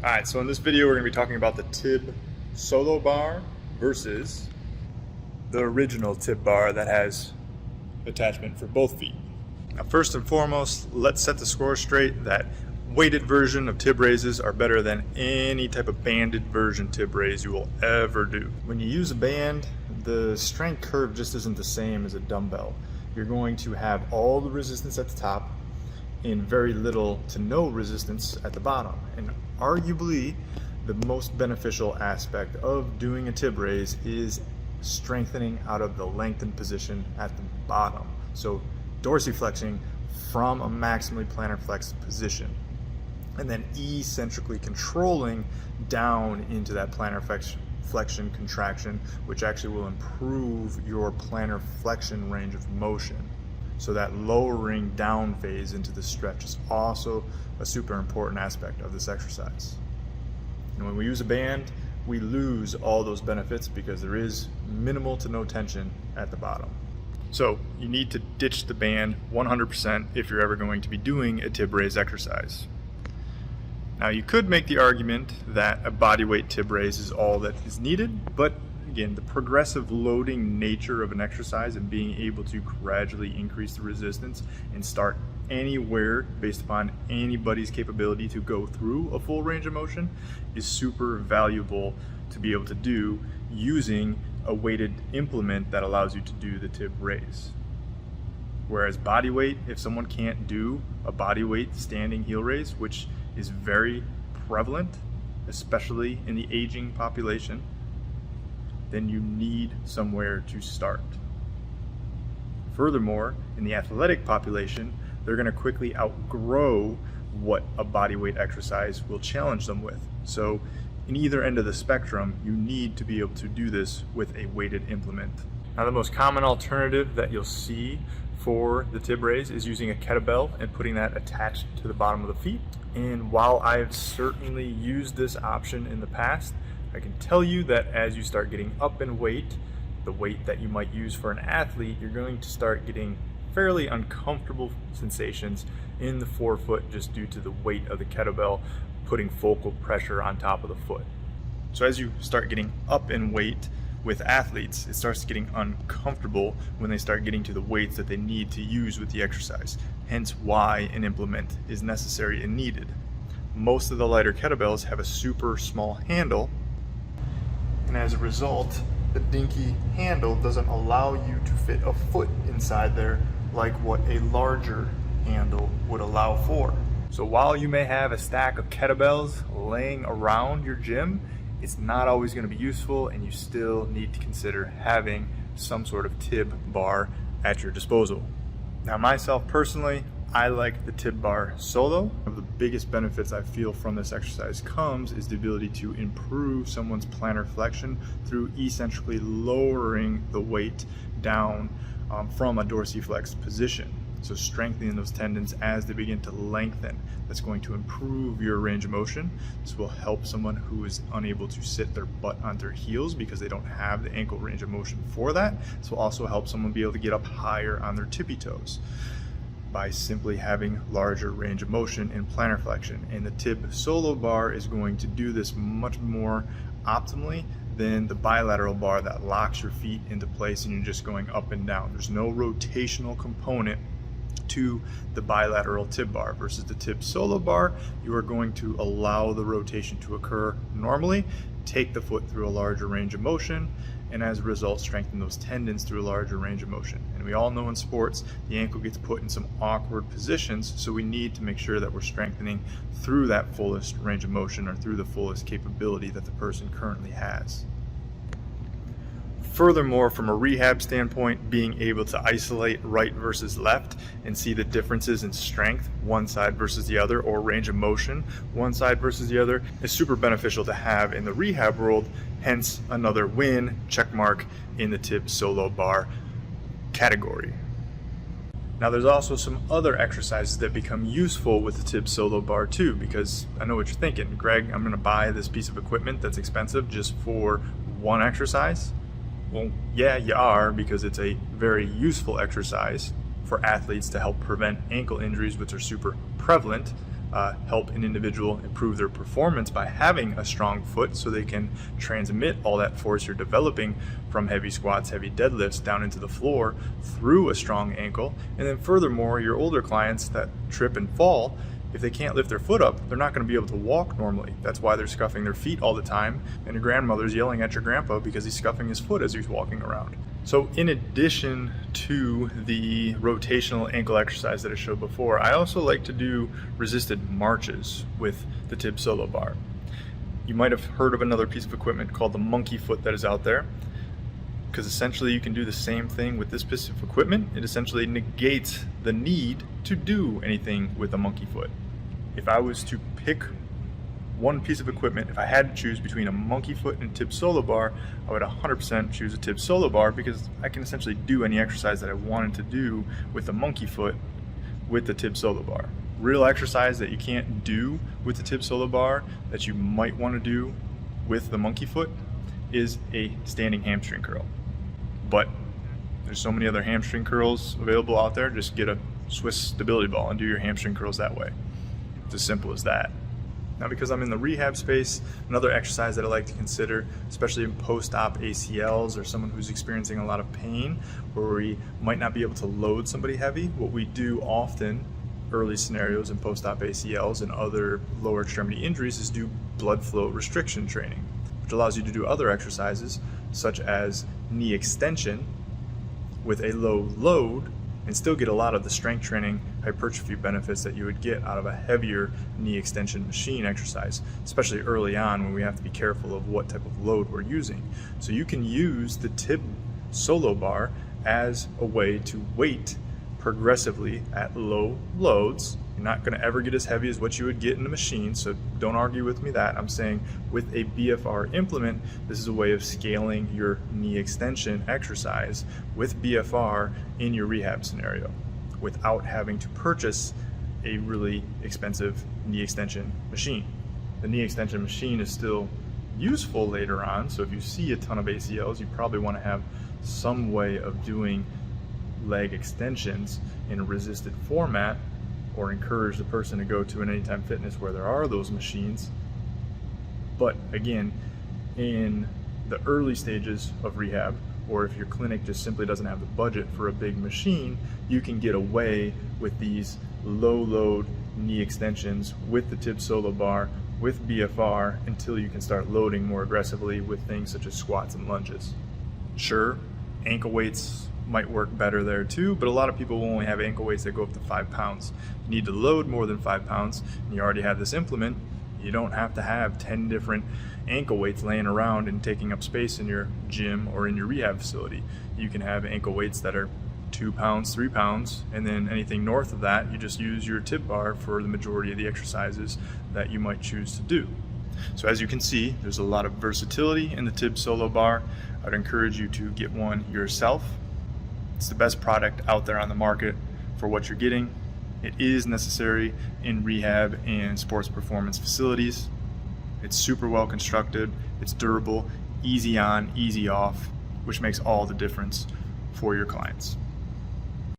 Alright, so in this video we're going to be talking about the tib solo bar versus the original tib bar that has attachment for both feet. Now first and foremost, let's set the score straight that weighted version of tib raises are better than any type of banded version tib raise you will ever do. When you use a band, the strength curve just isn't the same as a dumbbell. You're going to have all the resistance at the top and very little to no resistance at the bottom. And arguably, the most beneficial aspect of doing a tib raise is strengthening out of the lengthened position at the bottom. So dorsiflexing from a maximally plantar flexed position, and then eccentrically controlling down into that plantar flexion contraction, which actually will improve your plantar flexion range of motion. So that lowering down phase into the stretch is also a super important aspect of this exercise. And when we use a band, we lose all those benefits because there is minimal to no tension at the bottom. So you need to ditch the band 100% if you're ever going to be doing a tib raise exercise. Now you could make the argument that a bodyweight tib raise is all that is needed, but again, the progressive loading nature of an exercise and being able to gradually increase the resistance and start anywhere based upon anybody's capability to go through a full range of motion is super valuable to be able to do using a weighted implement that allows you to do the tib raise. Whereas body weight, if someone can't do a body weight standing heel raise, which is very prevalent, especially in the aging population, then you need somewhere to start. Furthermore, in the athletic population, they're going to quickly outgrow what a bodyweight exercise will challenge them with. So in either end of the spectrum, you need to be able to do this with a weighted implement. Now the most common alternative that you'll see for the tib raise is using a kettlebell and putting that attached to the bottom of the feet. And while I've certainly used this option in the past, I can tell you that as you start getting up in weight, the weight that you might use for an athlete, you're going to start getting fairly uncomfortable sensations in the forefoot just due to the weight of the kettlebell putting focal pressure on top of the foot. So as you start getting up in weight with athletes, it starts getting uncomfortable when they start getting to the weights that they need to use with the exercise, hence why an implement is necessary and needed. Most of the lighter kettlebells have a super small handle, and as a result, the dinky handle doesn't allow you to fit a foot inside there like what a larger handle would allow for. So while you may have a stack of kettlebells laying around your gym, it's not always going to be useful, and you still need to consider having some sort of tib bar at your disposal. Now myself personally, I like the tib bar solo. One of the biggest benefits I feel from this exercise is the ability to improve someone's plantar flexion through eccentrically lowering the weight down from a dorsiflexed position. So strengthening those tendons as they begin to lengthen. That's going to improve your range of motion. This will help someone who is unable to sit their butt on their heels because they don't have the ankle range of motion for that. This will also help someone be able to get up higher on their tippy toes by simply having larger range of motion in plantar flexion. And the tib solo bar is going to do this much more optimally than the bilateral bar that locks your feet into place and you're just going up and down. There's no rotational component to the bilateral tib bar versus the tib solo bar. You are going to allow the rotation to occur normally, take the foot through a larger range of motion, and as a result strengthen those tendons through a larger range of motion. And we all know in sports the ankle gets put in some awkward positions, so we need to make sure that we're strengthening through that fullest range of motion or through the fullest capability that the person currently has. Furthermore, from a rehab standpoint, being able to isolate right versus left and see the differences in strength, one side versus the other, or range of motion, one side versus the other, is super beneficial to have in the rehab world, hence another win, check mark, in the tib solo bar category. Now there's also some other exercises that become useful with the tib solo bar too, because I know what you're thinking, Greg, I'm going to buy this piece of equipment that's expensive just for one exercise. Well, yeah, you are, because it's a very useful exercise for athletes to help prevent ankle injuries, which are super prevalent. help an individual improve their performance by having a strong foot so they can transmit all that force you're developing from heavy squats, heavy deadlifts down into the floor through a strong ankle. And then furthermore, your older clients that trip and fall, if they can't lift their foot up, they're not going to be able to walk normally. That's why they're scuffing their feet all the time, and your grandmother's yelling at your grandpa because he's scuffing his foot as he's walking around. So in addition to the rotational ankle exercise that I showed before, I also like to do resisted marches with the TIB Solo Bar. You might have heard of another piece of equipment called the monkey foot that is out there, because essentially you can do the same thing with this piece of equipment. It essentially negates the need to do anything with a monkey foot. If I was to pick one piece of equipment, if I had to choose between a monkey foot and a TIB Solo Bar, I would 100% choose a TIB Solo Bar, because I can essentially do any exercise that I wanted to do with the monkey foot with the TIB Solo Bar. Real exercise that you can't do with the TIB Solo Bar that you might want to do with the monkey foot is a standing hamstring curl. But there's so many other hamstring curls available out there. Just get a Swiss stability ball and do your hamstring curls that way. It's as simple as that. Now, because I'm in the rehab space, another exercise that I like to consider, especially in post-op ACLs or someone who's experiencing a lot of pain, where we might not be able to load somebody heavy, what we do often, early scenarios in post-op ACLs and other lower extremity injuries, is do blood flow restriction training, which allows you to do other exercises such as knee extension with a low load and still get a lot of the strength training hypertrophy benefits that you would get out of a heavier knee extension machine exercise, especially early on when we have to be careful of what type of load we're using. So you can use the TIB Solo Bar as a way to weight progressively at low loads. You're not going to ever get as heavy as what you would get in a machine, so don't argue with me that. I'm saying with a BFR implement, this is a way of scaling your knee extension exercise with BFR in your rehab scenario without having to purchase a really expensive knee extension machine. The knee extension machine is still useful later on, so if you see a ton of ACLs, you probably want to have some way of doing leg extensions in a resisted format, or encourage the person to go to an Anytime Fitness where there are those machines. But again, in the early stages of rehab, or if your clinic just simply doesn't have the budget for a big machine, you can get away with these low load knee extensions with the TIB Solo Bar, with BFR, until you can start loading more aggressively with things such as squats and lunges. Sure, ankle weights might work better there too, but a lot of people will only have ankle weights that go up to 5 pounds. You need to load more than 5 pounds, and you already have this implement. You don't have to have 10 different ankle weights laying around and taking up space in your gym or in your rehab facility. You can have ankle weights that are 2 pounds, 3 pounds, and then anything north of that, you just use your TIB bar for the majority of the exercises that you might choose to do. So as you can see, there's a lot of versatility in the TIB Solo Bar. I'd encourage you to get one yourself. It's the best product out there on the market for what you're getting. It is necessary in rehab and sports performance facilities. It's super well constructed, it's durable, easy on, easy off, which makes all the difference for your clients.